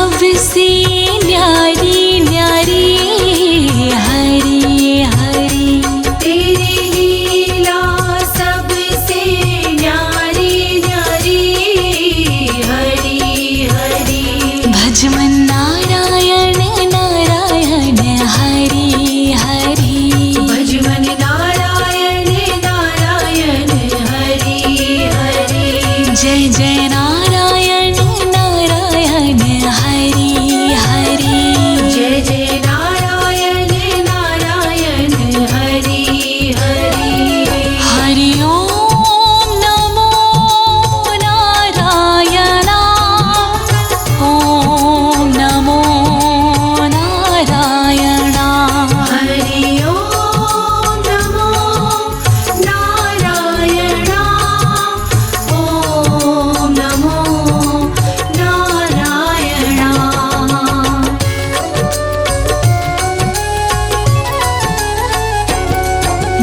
सबसे न्यारी न्यारी हरी हरी। तेरी लीला सबसे न्यारी न्यारी हरी हरी। भज मन नारायण नारायण हरी हरी। भज मन नारायण नारायण हरी हरी। जय जय नारायण नारायण हरी हरी। जय जय नारायण नारायण हरी हरी। हरि ओम नमो नारायण। ओम नमो नारायण। हरि ओम नमो नारायण। ओम नमो नारायण।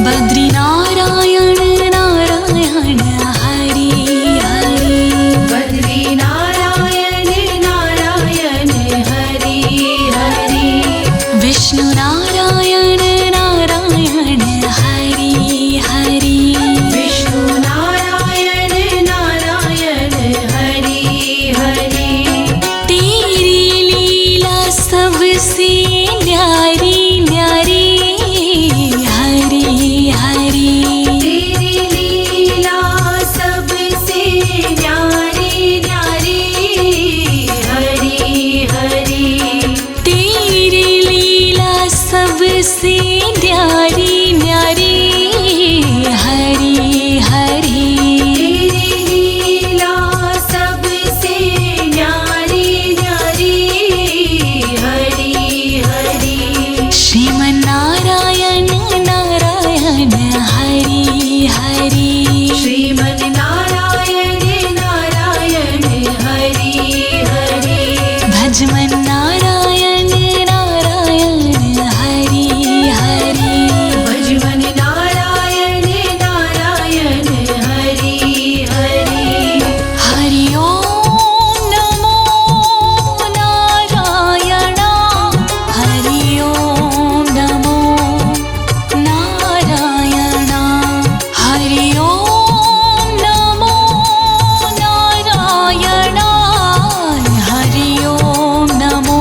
बद्री नारायण नारायण हरि हरि। बद्री नारायण नारायण हरि हरि। विष्णु नारायण नारायण हरि हरि। विष्णु नारायण नारायण हरि हरि। तेरी लीला सबसे न्यारी न्यारी हरि हरि। तेरी लीला सबसे न्यारी न्यारी हरि हरि। तेरी लीला सबसे न्यारी न्यारी हरि हरि। तेरी लीला सबसे न्यारी न्यारी हरि हरि। श्रीमन नारायण नारायण हरि हरि। श्रीमन नारायण नारायण हरि हरि। भज मन नारायण नारायण हरि हरि। भज मन नारायण नारायण हरि हरि। हरि ओम नमो नारायण। हरि ओम नमो नारायण। हरि ओम नमो नारायण। हरि ओम नमो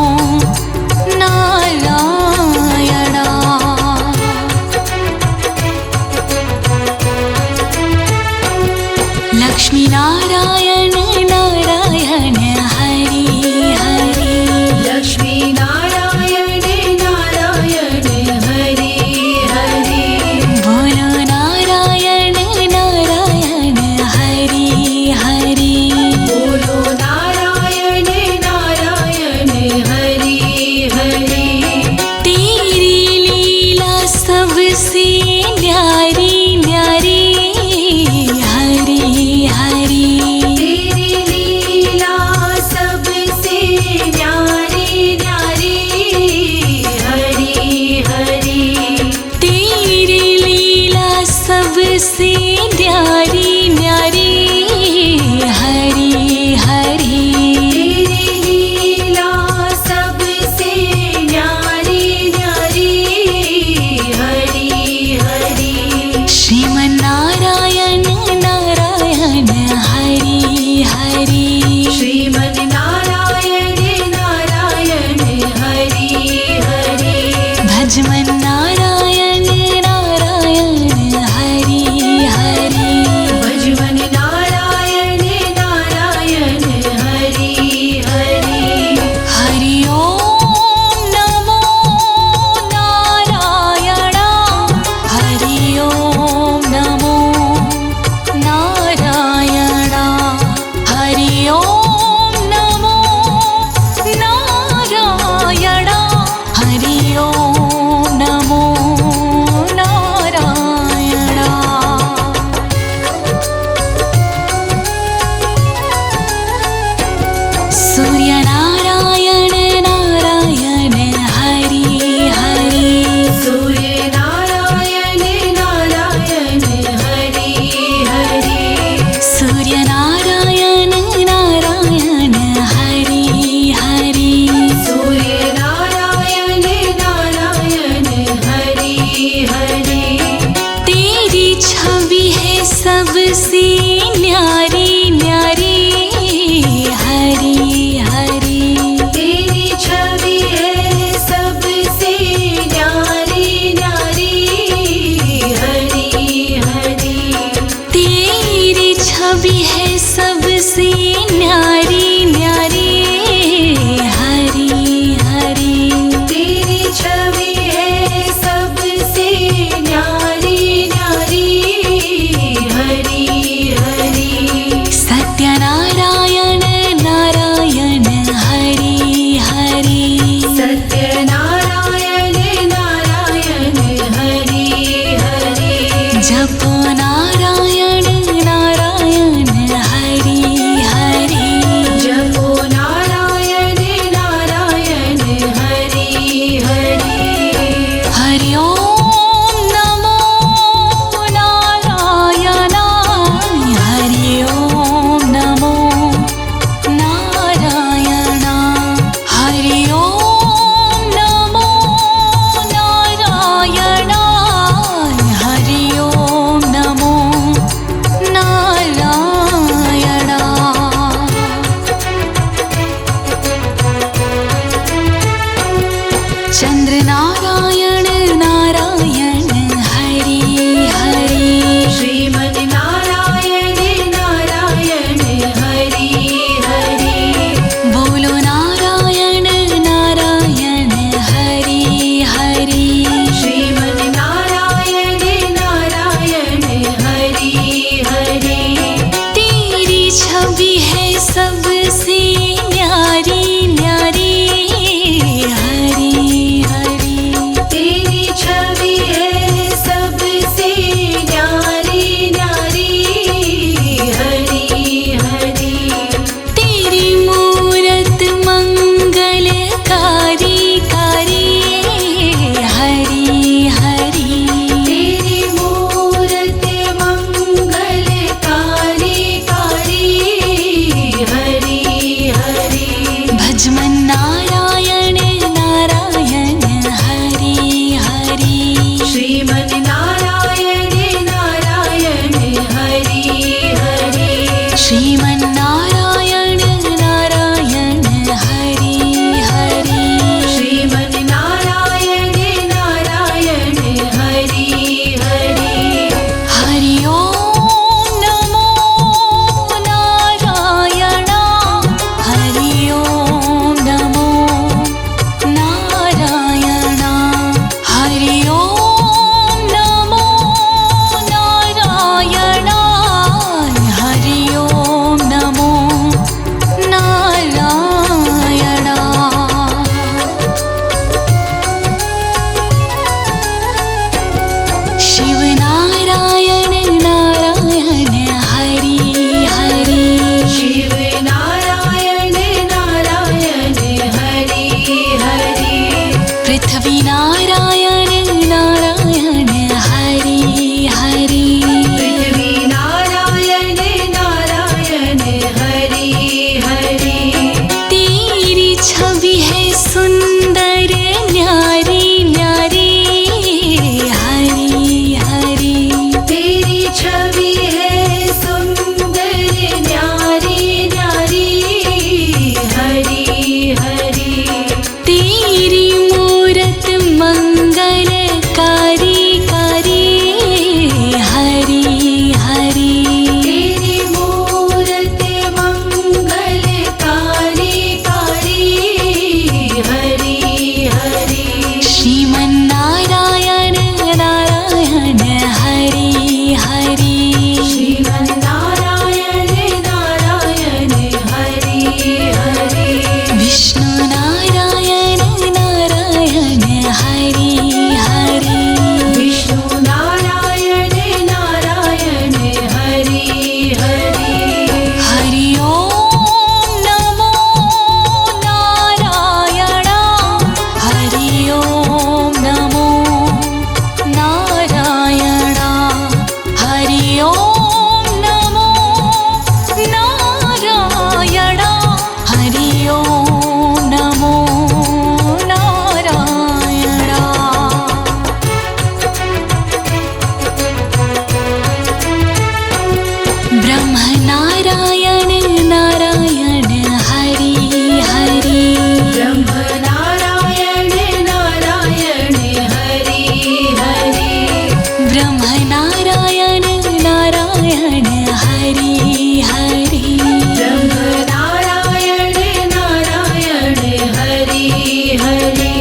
हरि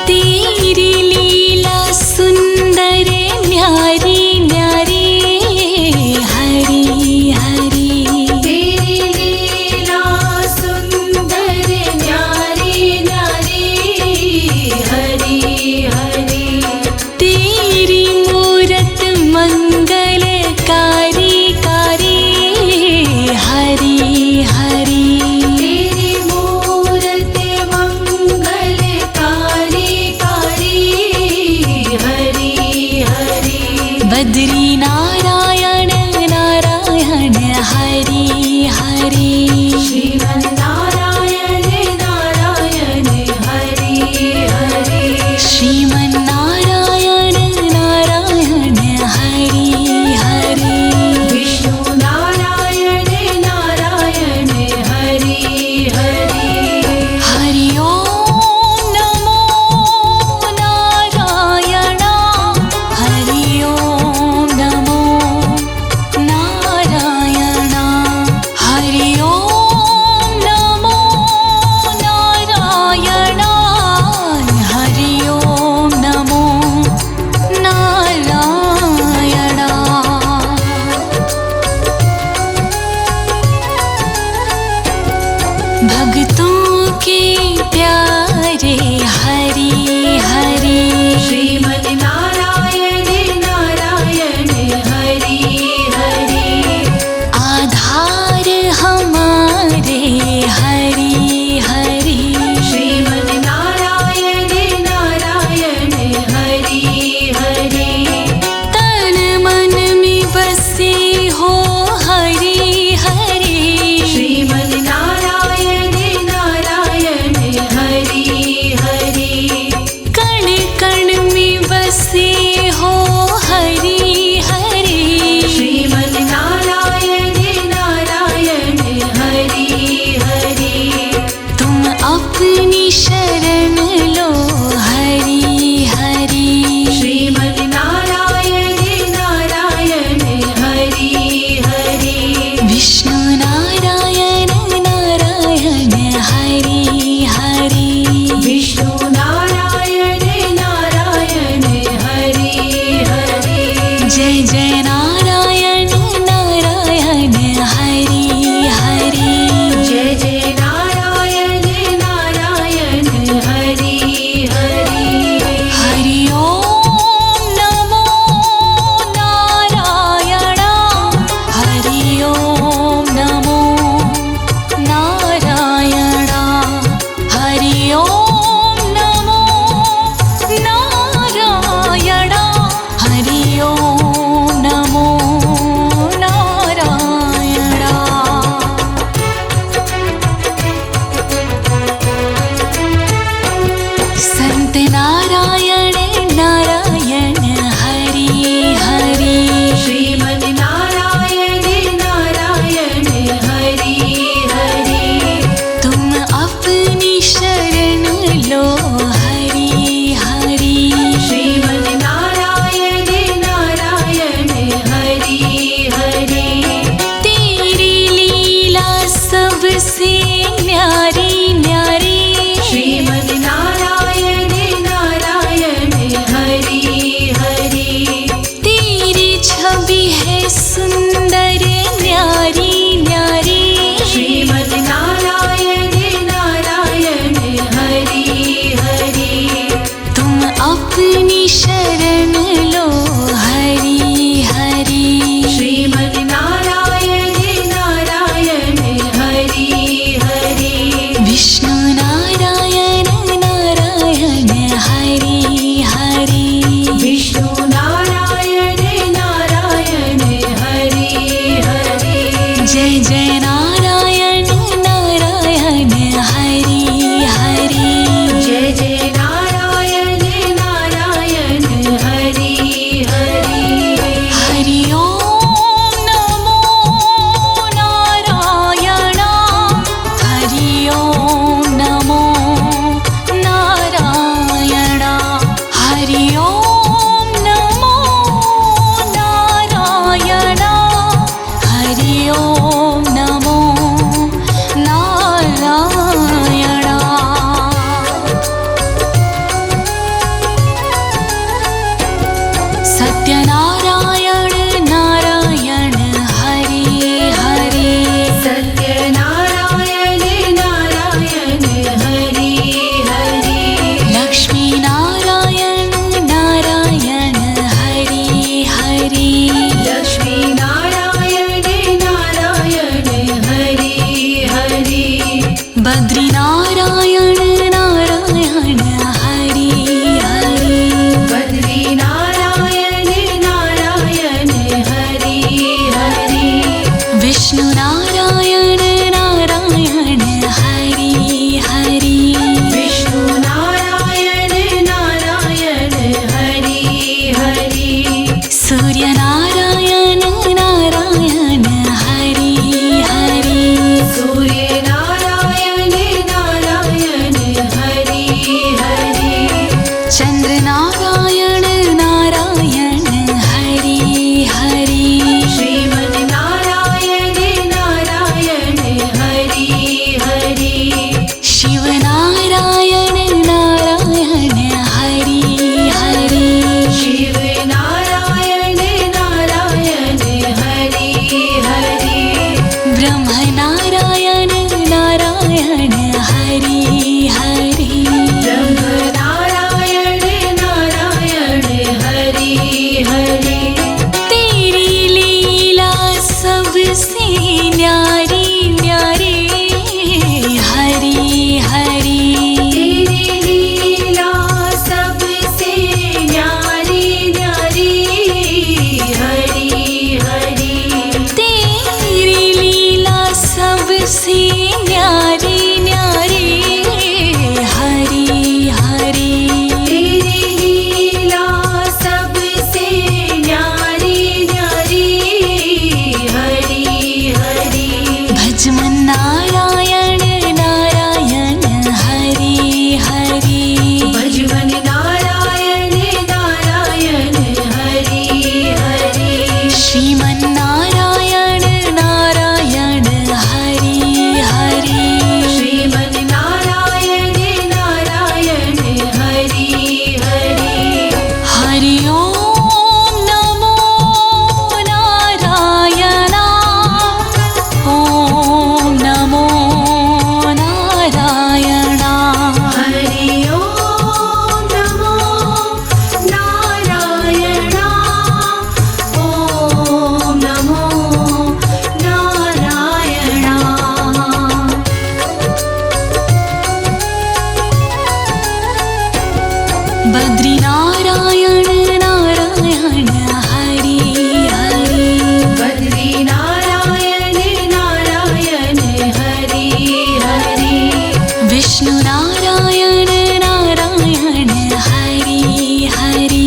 तेरी लीला सुंदर न्यारी न्यारी हरि हरि तेरी लीला सुंदर न्यारी न्यारी हरि हरि तेरी मूरत मंगलकारी कारी हरि हरि तेरी मूरत मंगलकारी कारी हरि हरि बद्री नारायण नारायण हरि हरि श्रीमन्नारायण नारायण हरि हरि श्रीमन्नारायण नारायण हरि हरि विष्णु नारायण नारायण हरि हरि हरि ओम नमो नारायण हरि ओम नमो नारायण हरि ओम नमो नारायण हरि ओम नमो नारायण भक्तों के प्यारे हरि हरि श्रीमन्नारायण नारायण हरि हरि आधार हमारे हरि हरि श्रीमन्नारायण नारायण हरि हरि तन मन में बसे हो हरि हरि श्रीमन्नारायण नारायण हरि हरि कण कण में बसे हो हरि हरि श्रीमन्नारायण नारायण हरि हरि तुम अपनी शरण लो हरि हरि श्रीमन्नारायण नारायण हरि हरि विष्णु नारायण नारायण हरि हरि विष्णु नारायण नारायण हरि हरि जय जय नारायण नारायण हरि हरि जय जय नारायण नारायण हरि हरि हरि ओम नमो नारायण हरि ओम नमो नारायण हरि ओम नमो नारायण हरि ओम नमो नारायण संत नारायण नारायण हरि हरि श्रीमन्नारायण नारायण हरि हरि तुम अपनी शरण लो हरि हरि श्रीमन्नारायण नारायण हरि हरि तेरी लीला सबसे न्यारी न्यारी श्रीमन्नारायण नारायण हरि हरि तेरी छवि है सुंदर न्यारी न्यारी श्रीमन्नारायण नारायण हरि हरि तुम अपनी शरण लो हरि हरि श्रीमन्नारायण नारायण हरि हरि विष्णु नारायण नारायण हरि हरि विष्णु नारायण नारायण हरि हरि जय जय नारायण नारायण हरि हरि जय जय नारायण नारायण बद्री नारायण नारायण हरि हरि बद्री नारायण नारायण हरि हरि विष्णु नारायण नारायण हरि हरि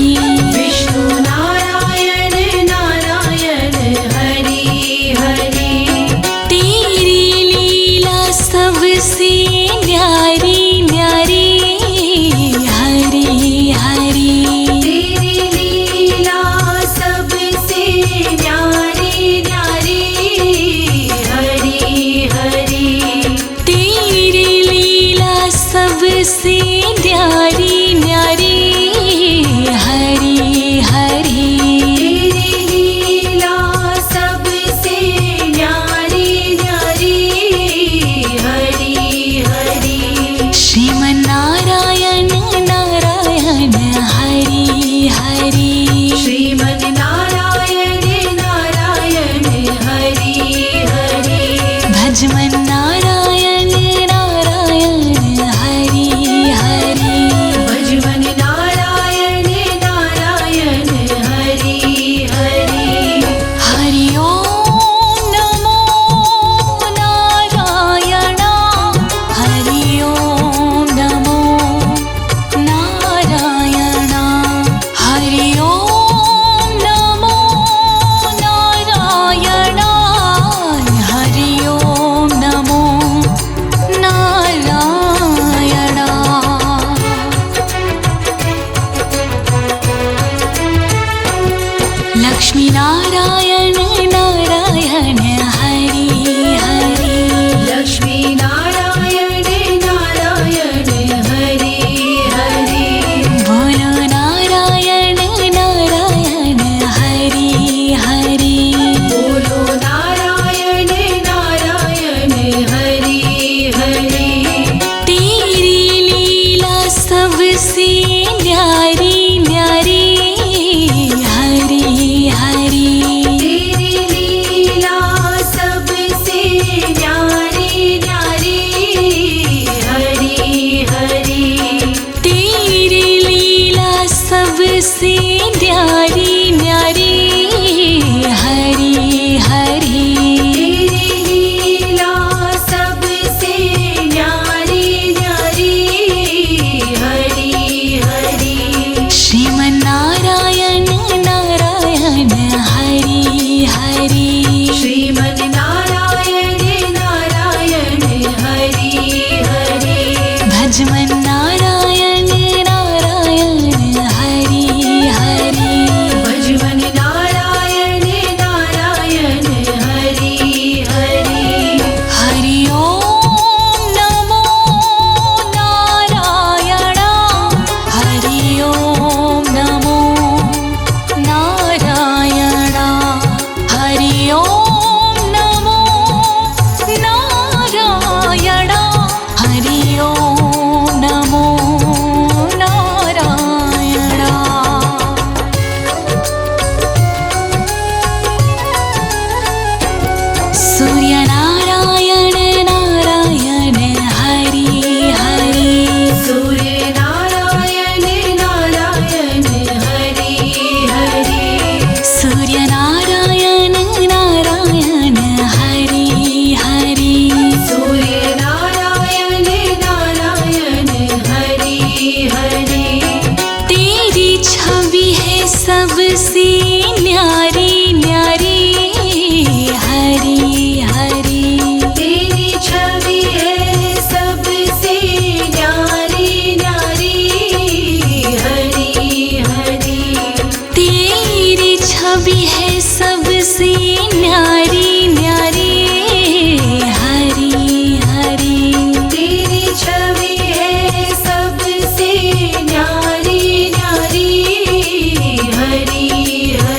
विष्णु नारायण नारायण हरि हरि तेरी लीला सबसे न्यारी न्यारी हरि हरि तेरी लीला सबसे न्यारी न्यारी हरि हरि तेरी लीला सबसे न्यारी न्यारी हरि हरि तेरी लीला सबसे न्यारी न्यारी हरि हरि श्रीमन्नारायण नारायण हरि हरि श्रीमन् नारायण नारायण हरि हरि भजमन्नारायण नारायण हरि हरि भजमन् नारायण नारायण हरि हरि हरि ओम नमो नारायण हरि ओम नमो नारायण हरि ओम नमो नारायण हरि ओम नमो नारायण लक्ष्मी नारायण नारायण हरि हरि लक्ष्मी नारायण नारायण हरि हरि बोलो नारायण नारायण हरि हरि बोलो नारायण नारायण हरि हरि तेरी लीला सबसे न्यारी न्यारी हरि हरि तेरी लीला सबसे न्यारी न्यारी हरि हरि तेरी लीला सबसे न्यारी न्यारी हरि हरि तेरी लीला सबसे न्यारी न्यारी हरि हरि श्रीमन्नारायण नारायण हरि हरि श्रीमन् नारायण नारायण हरि हरि भजमन्नारायण नारायण हरि हरि भजमन् नारायण नारायण हरि हरि हरि ओम नमो नारायण हरि ओम नमो नारायण हरि ओम नमो नारायण हरि ओम नमो नारायण सूर्य नारायण नारायण हरि हरि सूर्य नारायण नारायण हरि हरि सूर्य नारायण नारायण हरि हरि सूर्य नारायण नारायण हरि हरि तेरी छवि है सबसे न्यारी न्यारी हरि हरि तेरी छवि है सबसे न्यारी न्यारी हरि हरि तेरी छवि है सबसे न्यारी न्यारी हरि हरि तेरी छवि है सबसे न्यारी न्यारी हरि हरि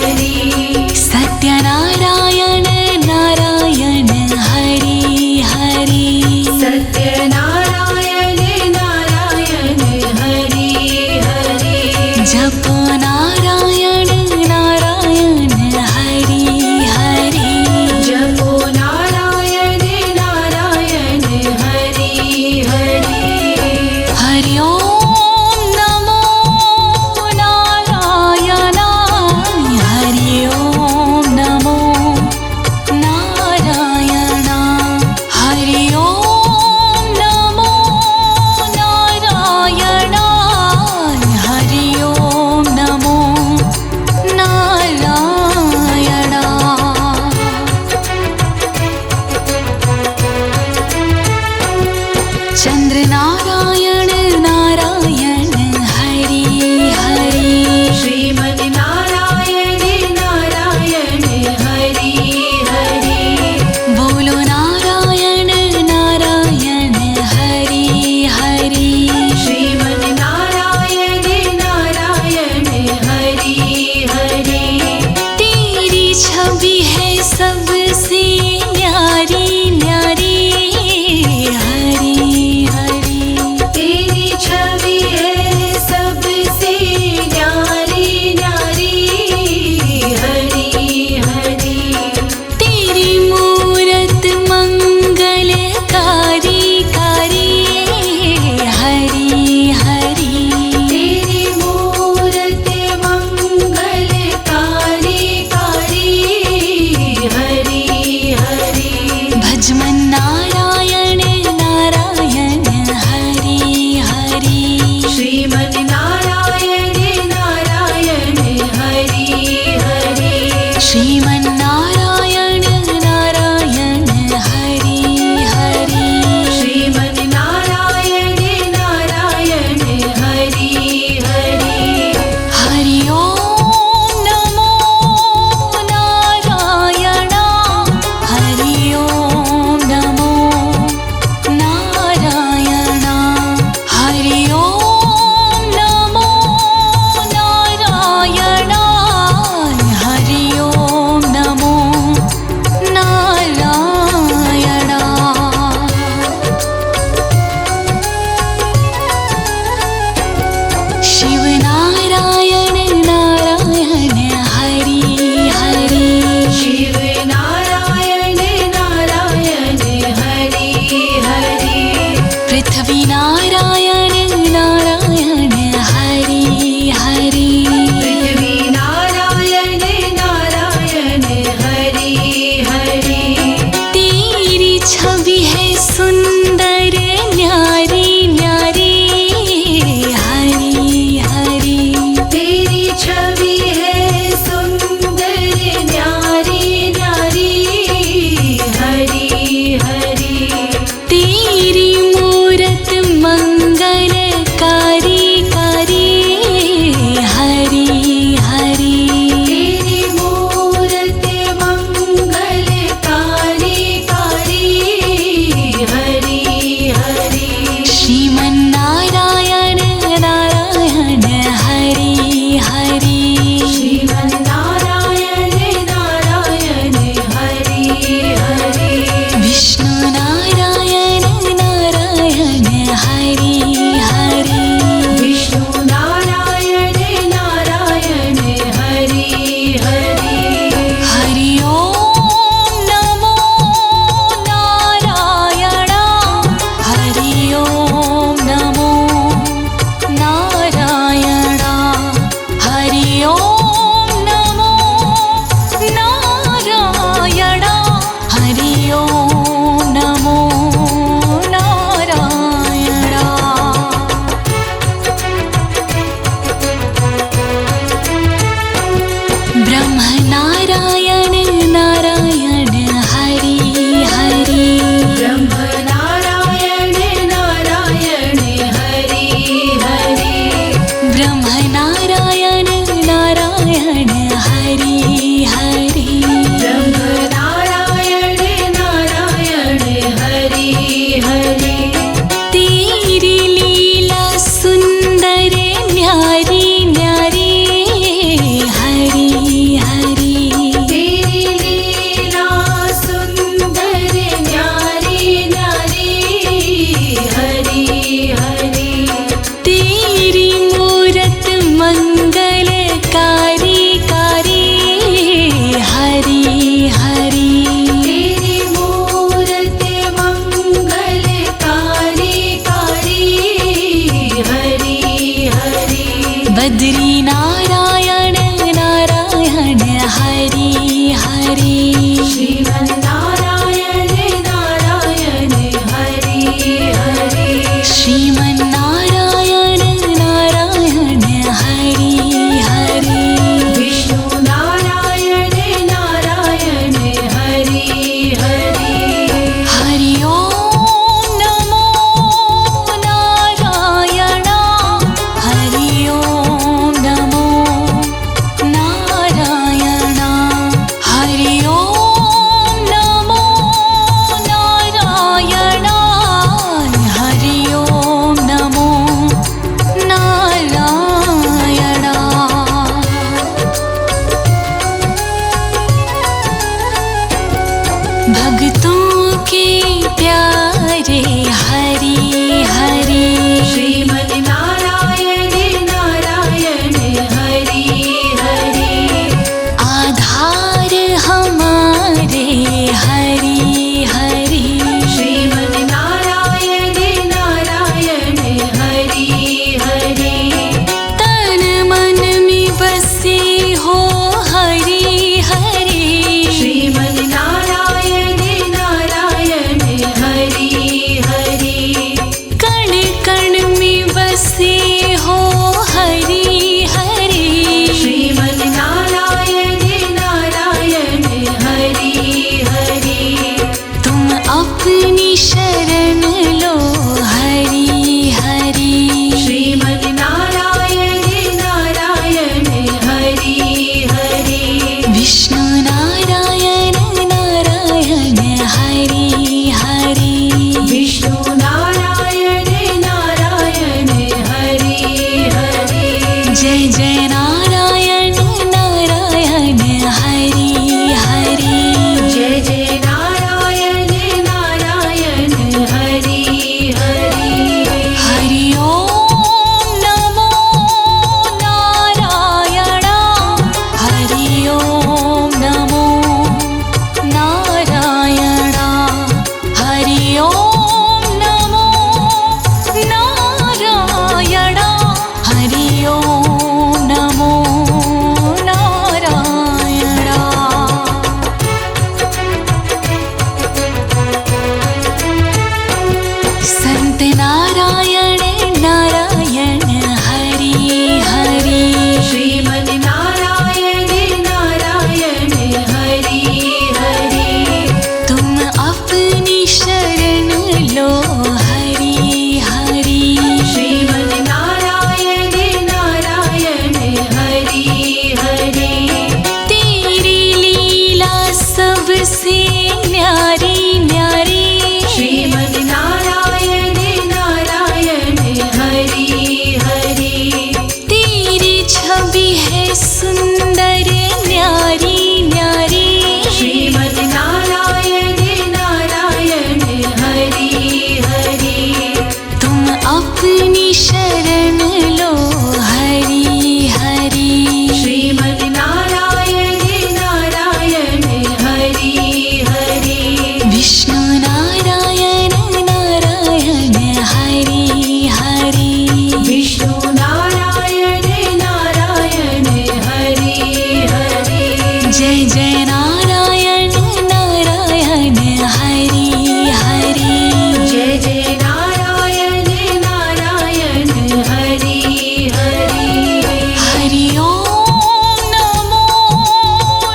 श्रीमन् नारायण नारायण हरि हरि श्रीमन्नारायण नारायण हरि हरि श्रीमन् नारायण नारायण हरि हरि हरि ओम नमो नारायण हरि ओम नमो नारायण हरि ओम नमो नारायण हरि ओम नमो नारायण शिव नारायण नारायण हरि हरि शिव नारायण नारायण हरि हरि पृथ्वी नारायण नारायण हरि हरि पृथ्वी नारायण नारायण हरि हरि तेरी छवि है सुंदर न्यारी न्यारी हरि हरि तेरी छवि है सुंदर न्यारी न्यारी हरि हरि तेरी मूरत मंगलकारी कारी हरि हरि तेरी मूरत मंगलकारी कारी हरि हरि श्रीमन्नारायण नारायण हरि हरि श्रीमन् नारायण नारायण हरि हरि विष्णु नारायण नारायण हरि हरि विष्णु नारायण नारायण हरि हरि हरि ओम नमो नारायण हरि ओम नमो नारायण हरि ओम नमो नारायण हरि ओम नमो नारायण ब्रह्म नारायण नारायण हरि हरि ब्रह्म नारायण नारायण हरि हरि ब्रह्म नारायण नारायण हरि हरि ब्रह्म नारायण नारायण हरि हरि तेरी लीला सुंदर न्यारी न्यारी हरि हरि तेरी लीला सुंदर न्यारी न्यारी हरि हरि तेरी मूरत मंगलकारी कारी हरि हरि तेरी मूरत मंगलकारी कारी हरि हरि बद्री नारायण नारायण हरि हरि श्रीमन् नारायण नारायण हरि हरि श्रीमन्नारायण नारायण हरि हरि विष्णु नारायण नारायण हरि हरि हरि ओम नमो नारायण हरि ओम नमो नारायण हरि ओम सबसे न्यारी न्यारी श्रीमद् नारायण नारायण हरि हरि तेरी छवि है सुंदर न्यारी न्यारी श्रीमद् नारायण नारायण हरि हरि तुम अपनी शरण लो हरि हरि श्रीमद् नारायण नारायण हरि हरि विष्णु नारायण नारायण हरि हरि विष्णु नारायण नारायण हरि हरि जय जय नारायण नारायण हरि हरि जय जय नारायण नारायण हरि हरि हरि ओम नमो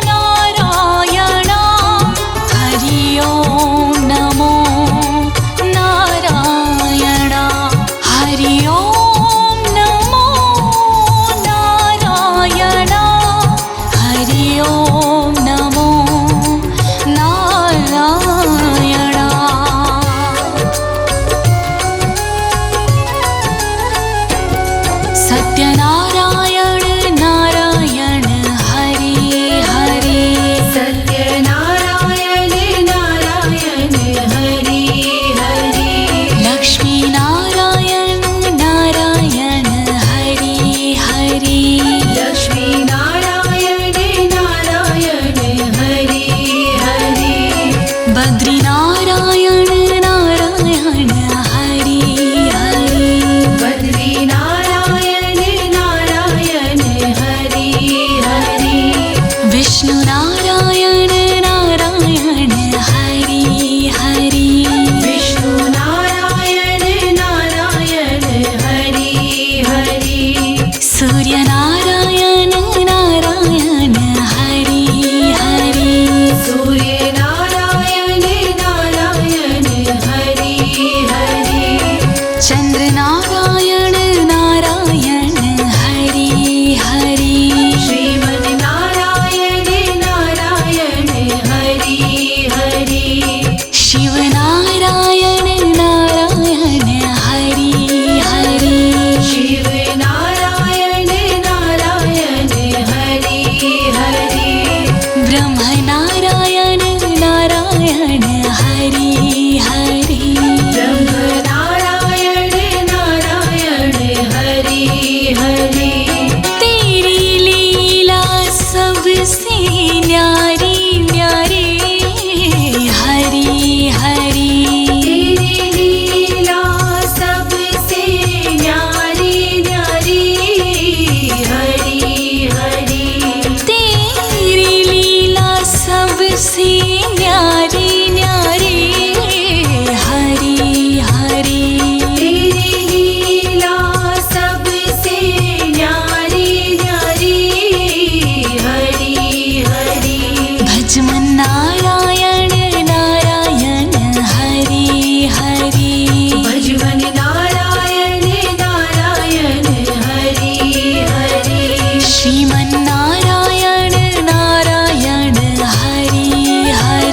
नारायण हरि ओम नमो नारायण हरि ओम नमो नारायण हरि ओम नमो नारायण सत्यनारायण नारायण हरि हरि सत्यनारायण नारायण हरि हरि लक्ष्मी नारायण नारायण हरि हरि लक्ष्मी नारायण नारायण हरि हरि बद्री नारायण नारायण हरि हरि बद्री नारायण नारायण हरि हरि विष्णु नारायण नारायण हरि हरि विष्णु नारायण नारायण हरि हरि सूर्य नारायण नारायण हरि हरि सूर्य नारायण नारायण हरि हरि चंद्र नारायण नारायण हरि हरि श्रीमद् नारायण नारायण हरि हरि शिव नारायण नारायण हरि हरि शिव नारायण नारायण हरि हरि ब्रह्म नारायण नारायण हरि हरि ब्रह्म नारायण नारायण हरि हरि तेरी लीला सबसे न्यारी न्यारी हरि हरि तेरी लीला सबसे न्यारी न्यारी हरि हरि तेरी लीला सबसे न्यारी न्यारी हरि हरि तेरी लीला सबसे न्यारी न्यारी हरि हरि भजमन नारायण नारायण हरि हरि भजवन नारायण नारायण हरि हरि श्रीमन नारायण नारायण हरि हरि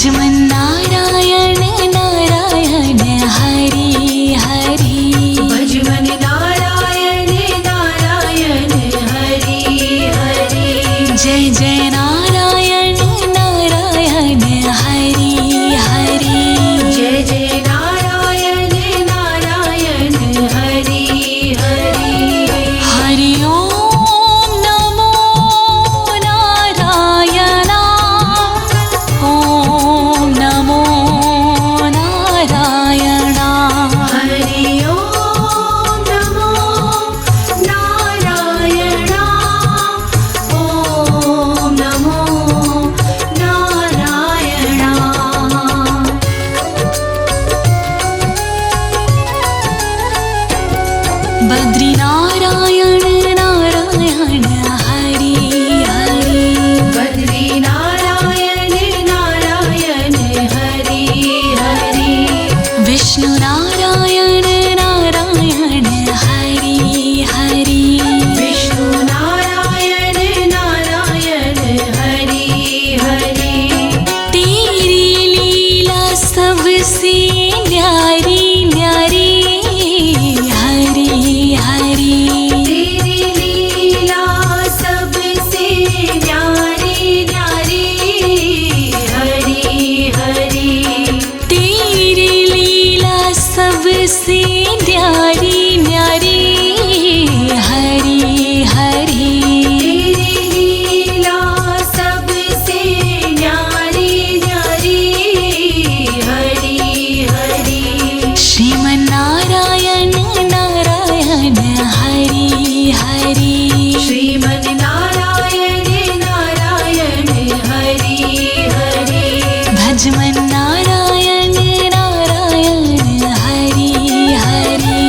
भजमन नारायण नारायण हरि हरि भजमन नारायण नारायण हरि हरि जय जय नारायण नारायण हरि हरि जय जय नारायण नारायण हरि हरि हरि ओम नमो नारायण ओम नमो नारायण हरि ओम नमो नारायण ओम नमो नारायण बद्री नारायण नारायण हरि हरि बद्री नारायण नारायण हरि हरि विष्णु नारायण नारायण हरि हरि विष्णु नारायण नारायण हरि हरि तेरी लीला सबसे न्यारी न्यारी हरि हरि तेरी लीला सबसे न्यारी न्यारी हरि हरि तेरी लीला सबसे न्यारी न्यारी हरि हरि तेरी लीला सबसे न्यारी न्यारी हरि हरि श्रीमन नारायण नारायण हरि हरि श्रीमन नारायण नारायण हरि हरि भजमन नारायण नारायण हरि हरि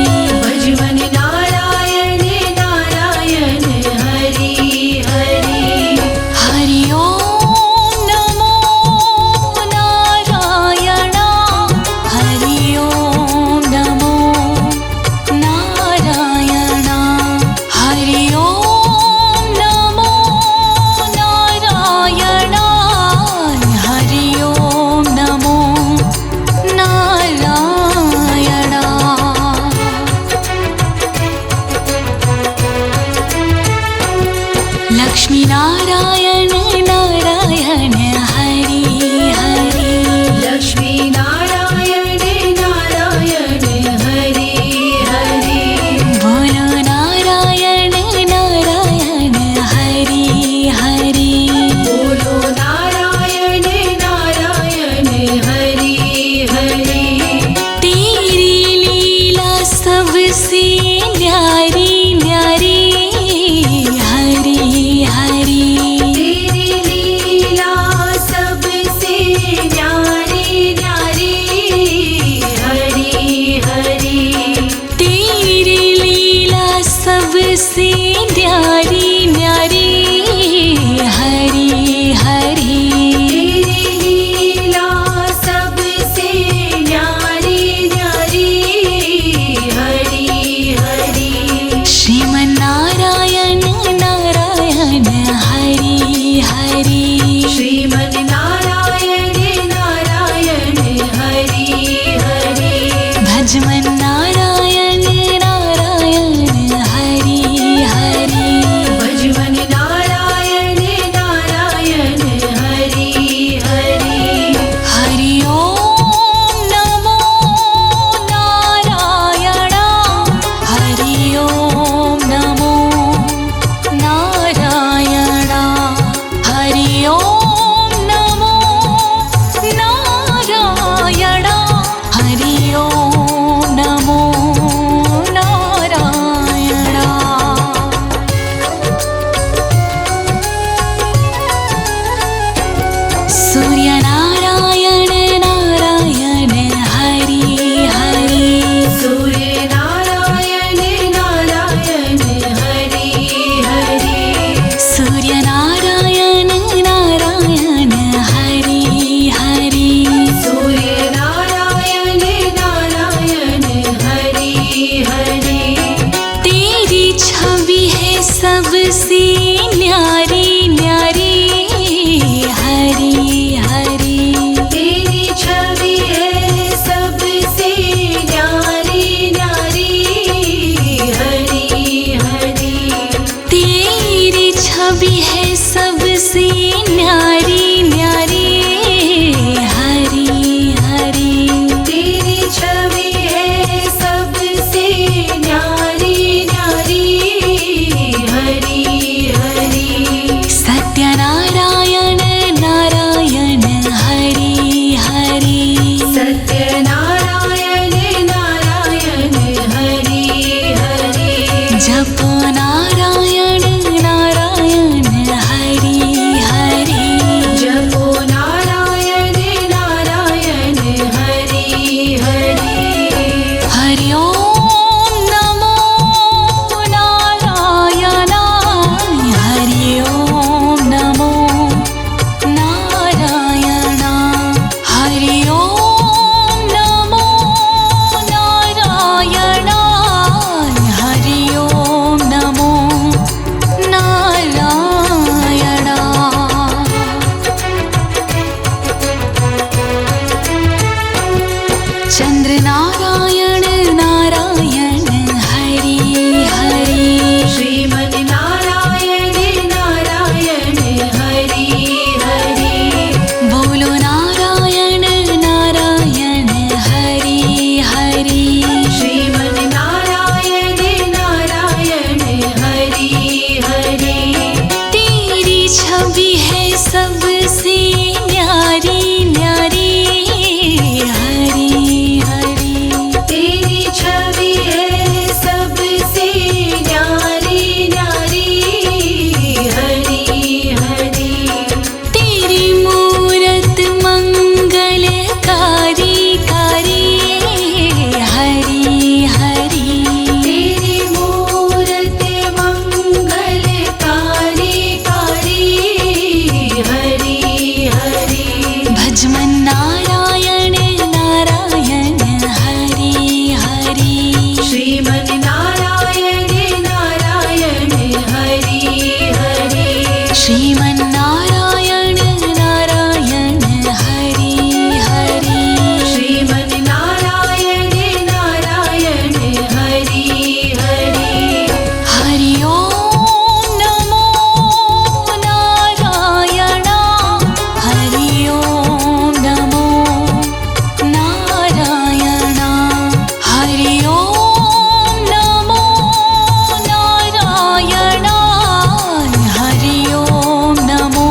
सबसे न्यारी न्यारी हरी हरी। तेरी छवि है सबसे न्यारी न्यारी हरी हरी। तेरी मूरत मंगलकारी कारी हरी हरी। तेरी मूरत मंगलकारी कारी हरी हरी। भजमन नारायण नारायण हरी हरी। श्रीमन नारायण नारायण हरि हरि। श्रीमन नारायण नारायण हरी हरी। श्रीमन नारायण नारायण हरि हरि। हरि ओम नमो नारायण। हरि ओम नमो नारायण। हरि ओम नमो नारायण। हरि ओम नमो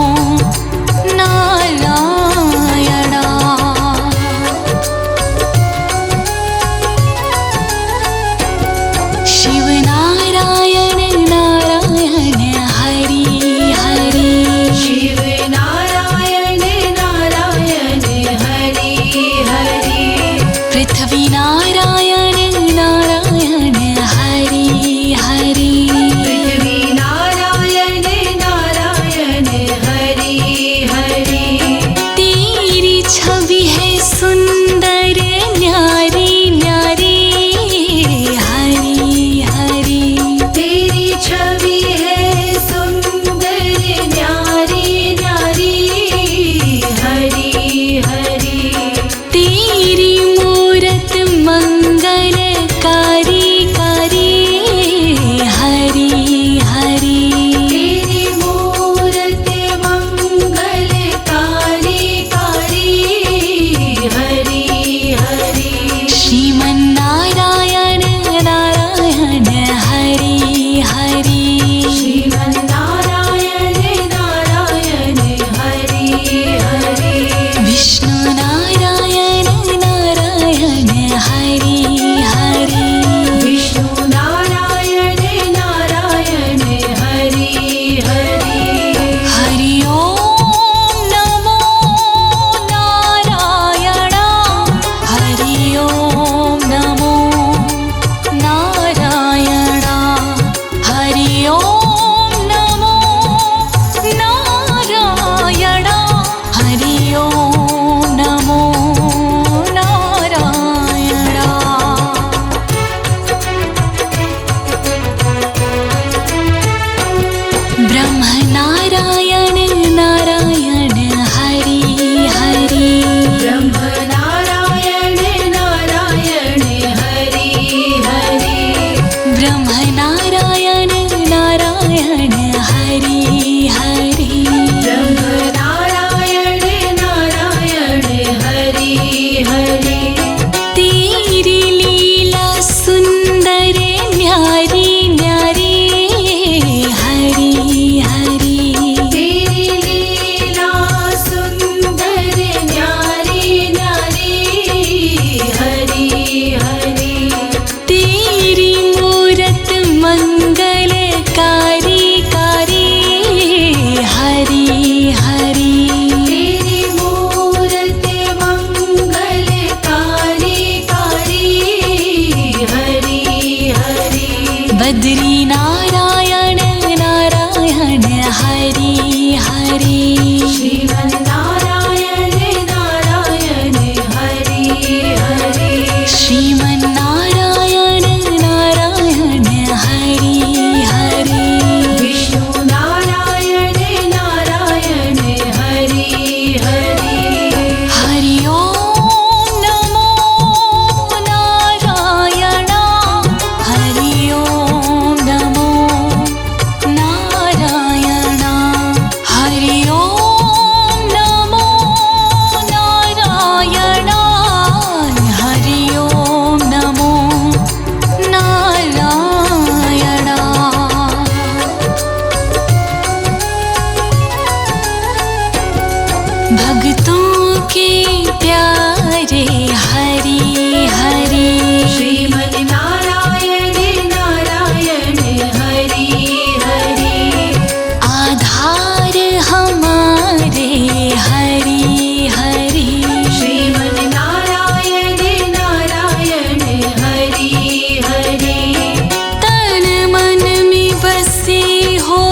भक्तों के प्यारे हरि हरि श्रीमन नारायण नारायण हरि हरि आधार हमारे हरि हरि श्रीमन नारायण नारायण हरि हरि तन मन में बसे हो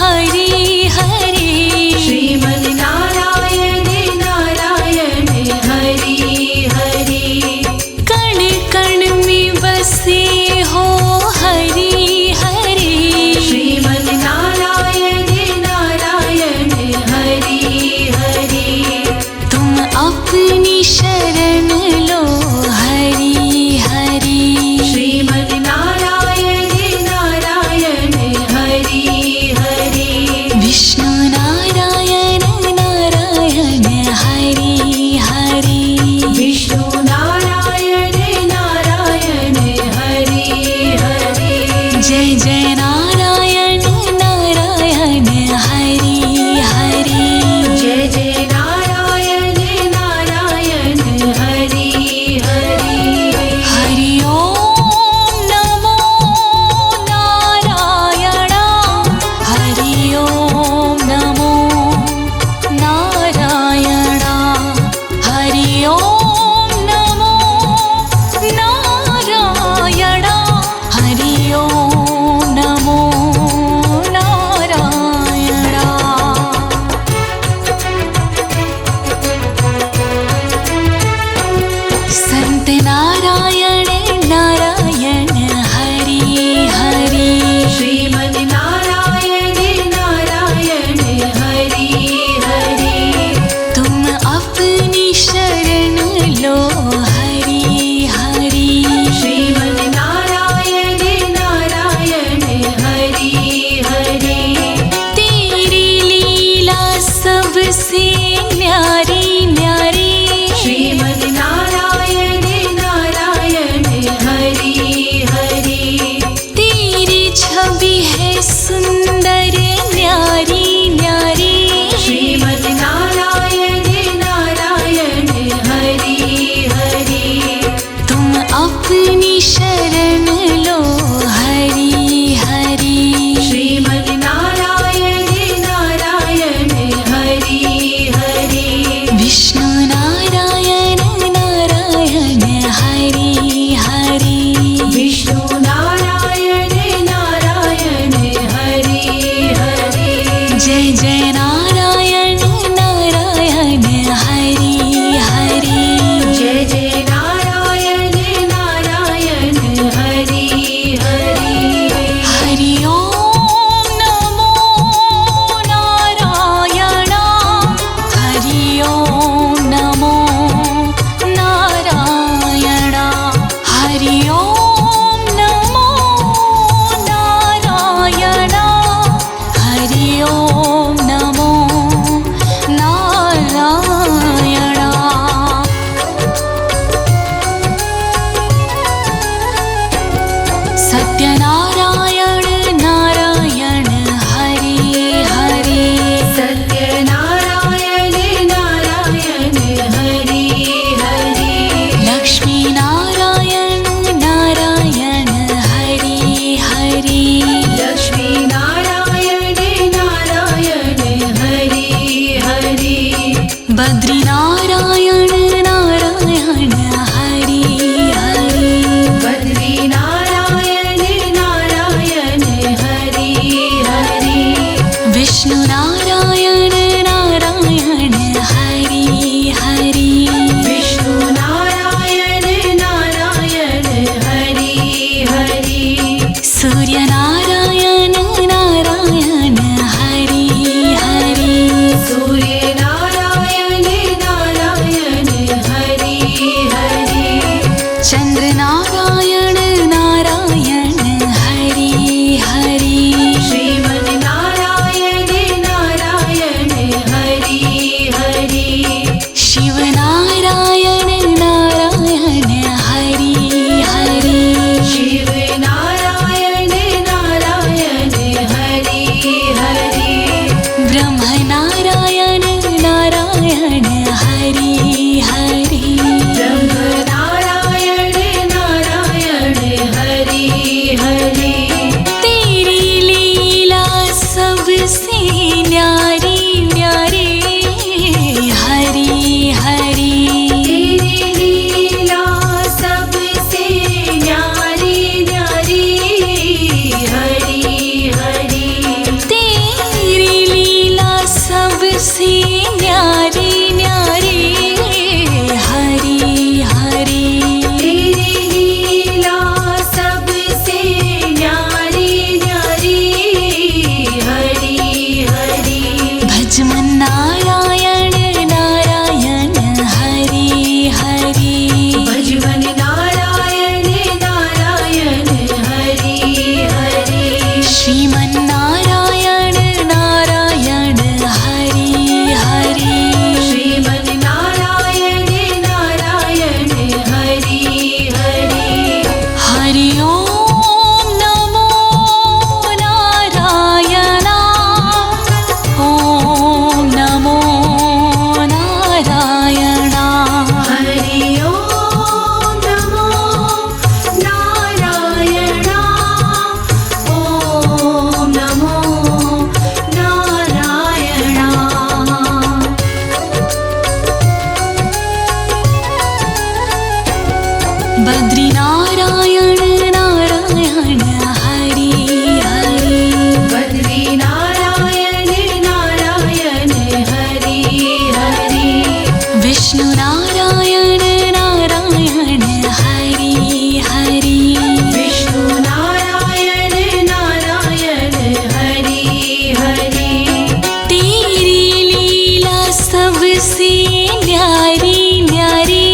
हरि हरि श्रीमन नारायण नारायण हरि हरि कण कण में बसे हो हरि हरि श्रीमन नारायण नारायण हरि हरि तुम अपनी शरण लो हरि हरि श्रीमन नारायण नारायण हरि हरि विष्णु नारायण नारायण हरि हरि विष्णु नारायण नारायण हरि हरि जय जय नारायण नारायण हरि हरि जय जय नारायण नारायण हरि हरि हरि ओम नमो नारायण हरि ओम नमो नारायण हरि ओम नमो नारायण हरि ओम नमो नारायण संत नारायण नारायण हरि हरि श्रीमन नारायण नारायण हरि हरि तुम अपनी शरण लो हरि हरि श्रीमन नारायण नारायण हरि हरि तेरी लीला सबसे न्यारी न्यारी श्रीमन नारायण नारायण हरि हरि तेरी छवि है सुंदर न्यारी न्यारी श्रीमन नारायण नारायण हरि हरि तुम अपनी शरण लो हरि हरि श्रीमन नारायण नारायण हरि हरि विष्णु नारायण नारायण हरि हरि विष्णु नारायण नारायण हरि हरि जय जय नारायण नारायण हरि हरि जय जय नारायण नारायण हरि हरि हरि ओम नमो नारायण हरि ओम नमो नारायण हरि ओम नमो नारायण हरि ओम नमो नारायण सत्यनारायण नारायण हरि हरि सत्यनारायण नारायण हरि हरि लक्ष्मी नारायण नारायण हरि हरि लक्ष्मी नारायण नारायण हरि हरि बद्री नारायण नारायण हरि हरि बद्री नारायण नारायण हरि हरि विष्णु नारायण नारायण हरि हरि विष्णु नारायण नारायण हरि हरि सूर्य नारायण नारायण हरि हरि सूर्य नारायण नारायण सबसे न्यारी न्यारी हरि हरि तेरी लीला सबसे न्यारी न्यारी हरि हरि भजमन नारायण नारायण हरि हरि भजमन नारायण नारायण हरि हरि श्रीमन नारायण नारायण हरि हरि श्रीमन नारायण नारायण हरि हरि हरि ओम नमो नारायण ओम नमो नारायण हरि ओम नमो नारायण ओम नमो नारायण बद्री नारायण नारायण हरि हरि बद्री नारायण नारायण हरि हरि विष्णु नारायण नारायण हरि हरि विष्णु नारायण नारायण हरि हरि तेरी लीला सबसे न्यारी न्यारी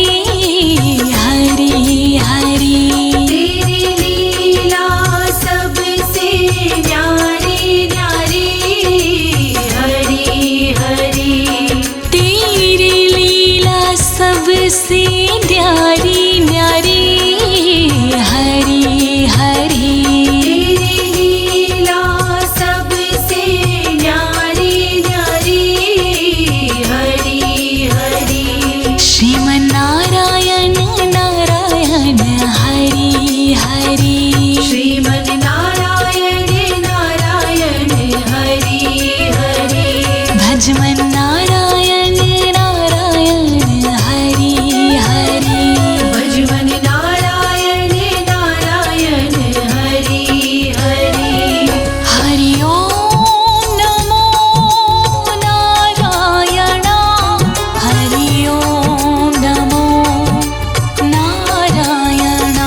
हरि हरि तेरी लीला सबसे न्यारी न्यारी हरि हरि तेरी लीला सबसे न्यारी न्यारी हरि हरि तेरी लीला सबसे न्यारी न्यारी हरि हरि श्रीमन नारायण नारायण हरि हरि श्रीमन नारायण नारायण हरि हरि भजमन नारायण नारायण हरि हरि भजमन नारायण नारायण हरि हरि हरि ओम नमो नारायण हरि ओम नमो नारायण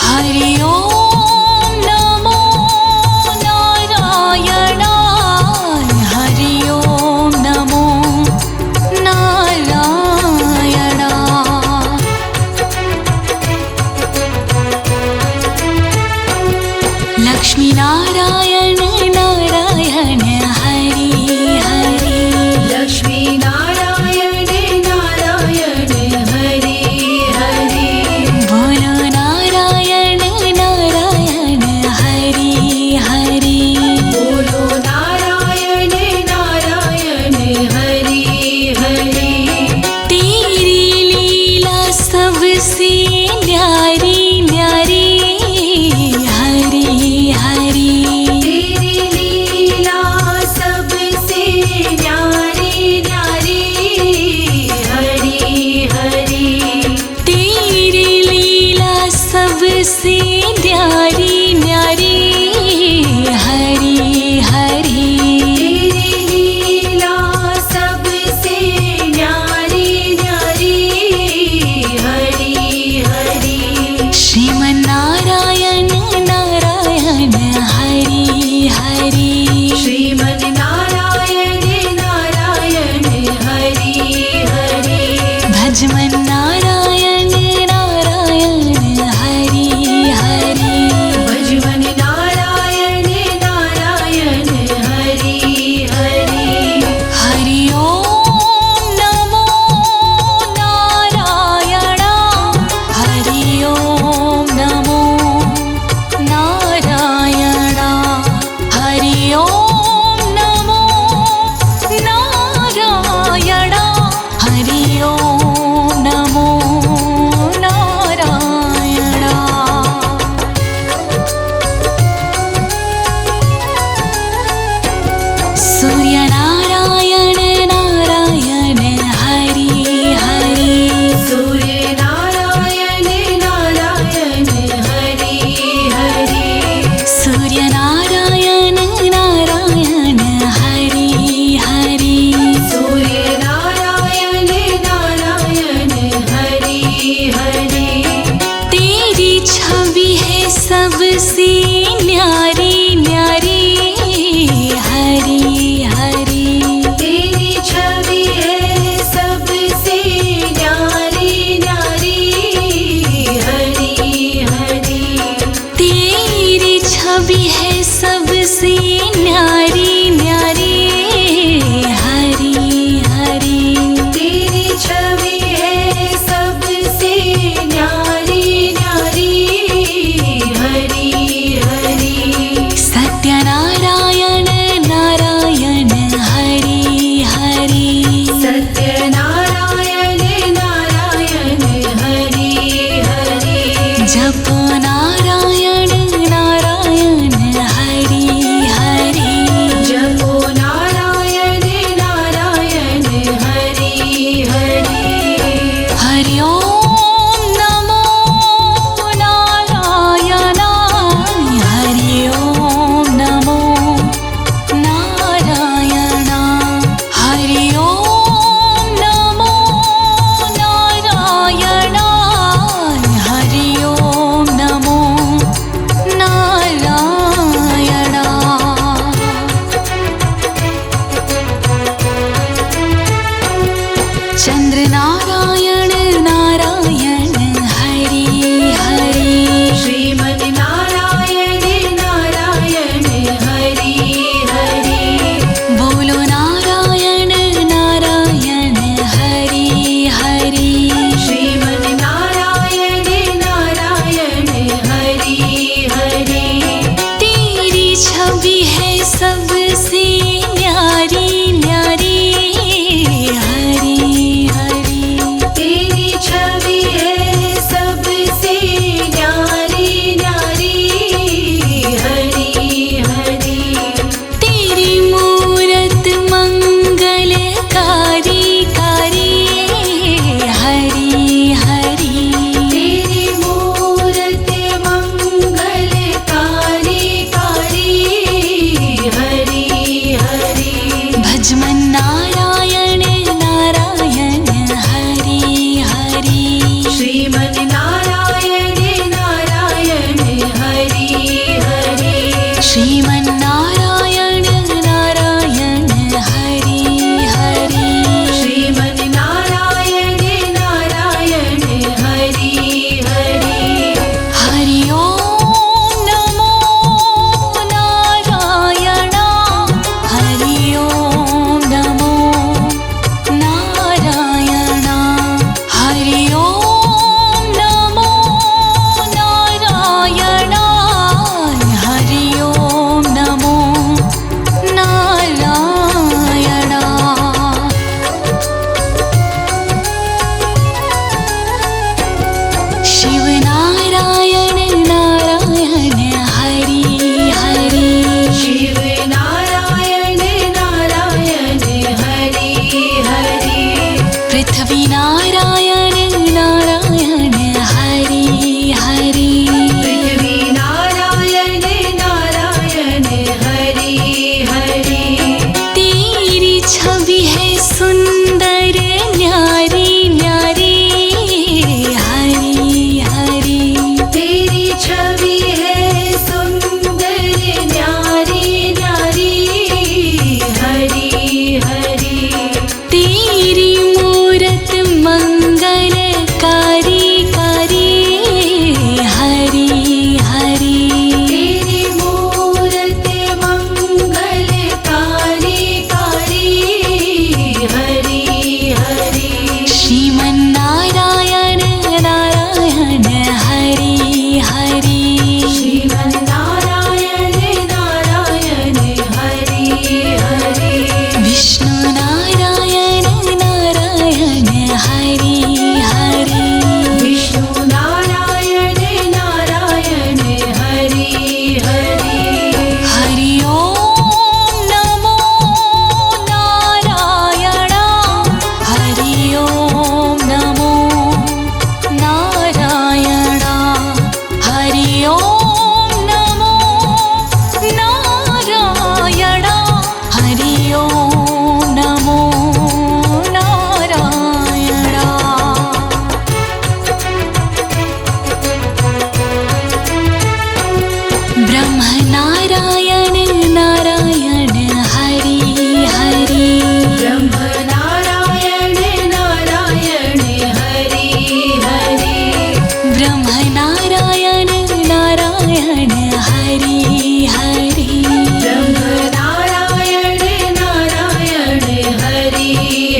हरि ओम नमो नारायण हरि ओम नमो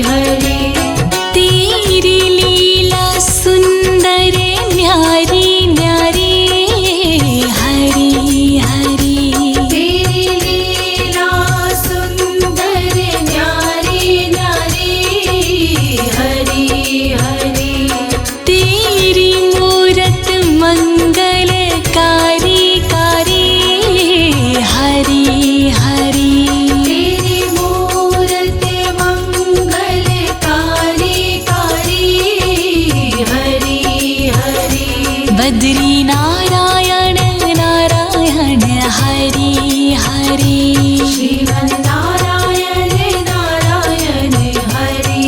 हरि तेरी लीला सुंदर न्यारी न्यारी हरि हरि तेरी लीला सुंदर न्यारी न्यारी हरि हरि तेरी मूरत मंगलकारी कारी हरि हरि तेरी मूरत मंगलकारी कारी हरि हरि बद्री नारायण नारायण हरि हरि श्रीमन्नारायण नारायण हरि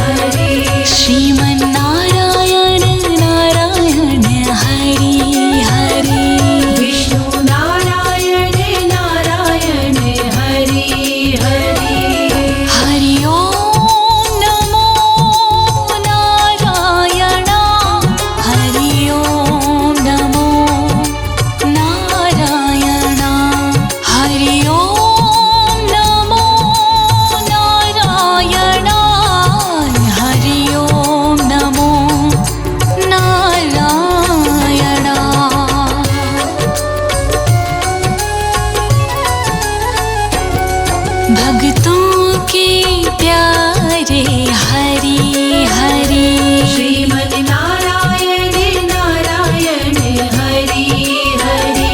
हरि श्रीमन्नारायण नारायण हरि हरि विष्णु नारायण नारायण हरि हरि हरि ओम नमो नारायण हरि ओम नमो नारायण हरि ओम नमो नारायण हरि ओम नमो नारायण भक्तों के प्यारे हरि हरि श्रीमन्नारायण नारायण हरि हरि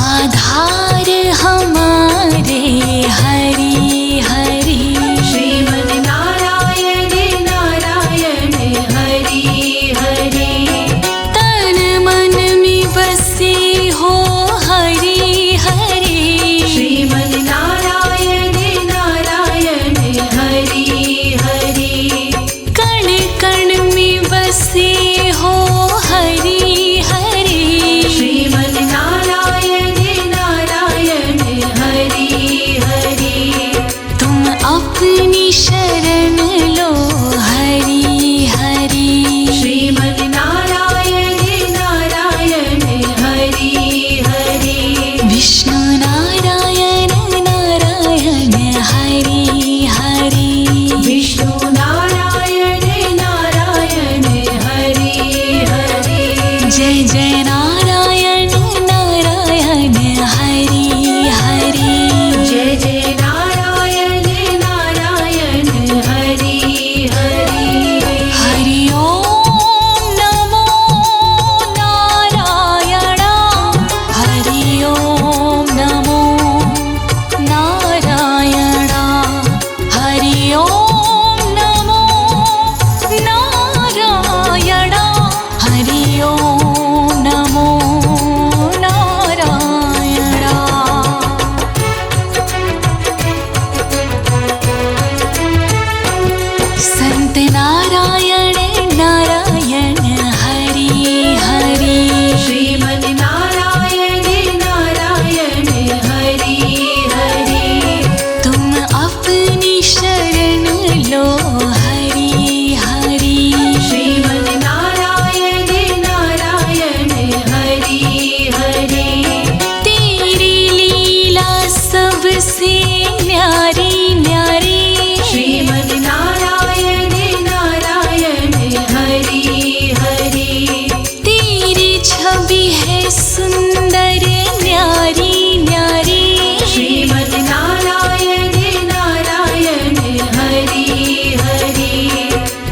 आधार हमारे हरि हरि श्रीमन्नारायण नारायण हरि हरि तन मन में बसे हो हरि हरि श्रीमन्नारायण नारायण हरि हरि कण कण में बसे हो हरि हरि श्रीमन्नारायण नारायण हरि हरि तुम अपनी शरण लो हरि हरि श्रीमन्नारायण नारायण हरि हरि विष्णु नारायण नारायण हरि हरि विष्णु नारायण नारायण हरि हरि जय जय नारायण नारायण हरि हरि जय जय नारायण नारायण हरि हरि हरि ओम नमो नारायण हरि ओम नमो नारायण हरि ओम नमो नारायण हरि ओम नमो नारायण संत नारायण नारायण हरि हरि श्रीमन्नारायण नारायण हरि हरि तुम अपनी शरण लो हरि हरि श्रीमन्नारायण नारायण हरि हरि तेरी लीला सबसे न्यारी न्यारी श्रीमन्नारायण नारायण हरि हरि तेरी छवि है सुंदर न्यारी न्यारी श्रीमन्नारायण नारायण हरि हरि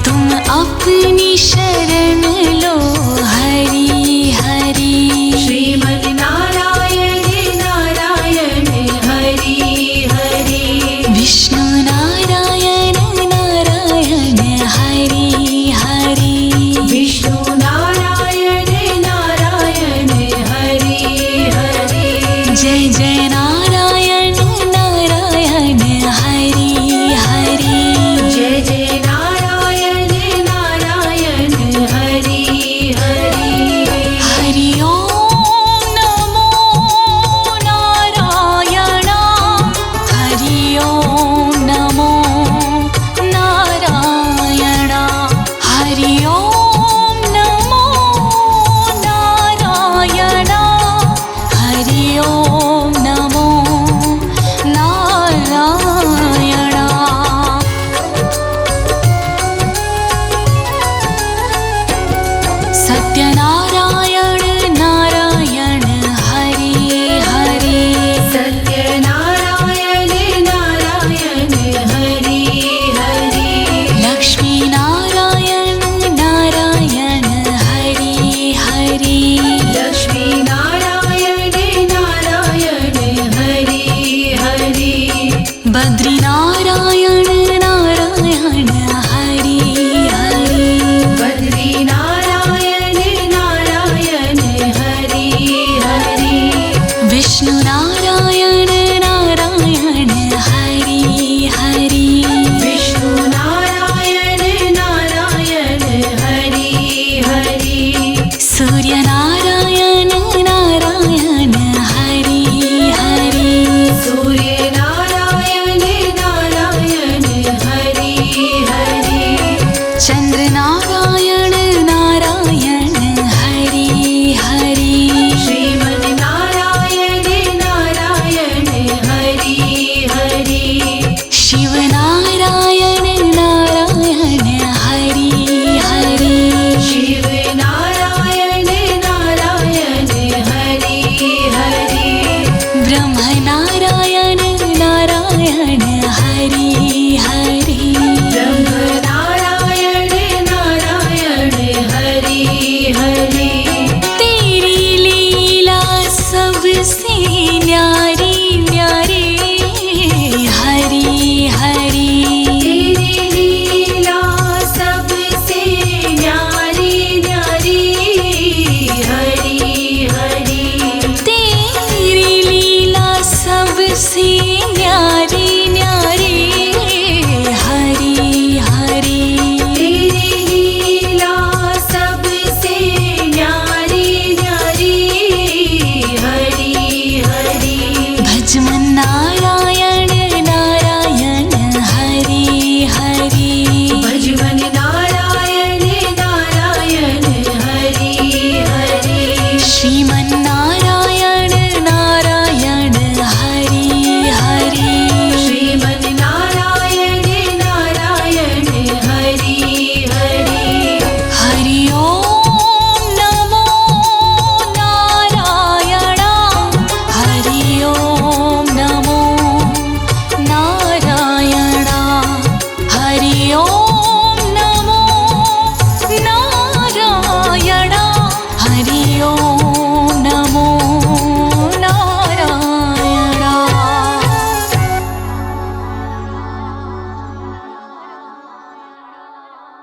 तुम अपनी शरण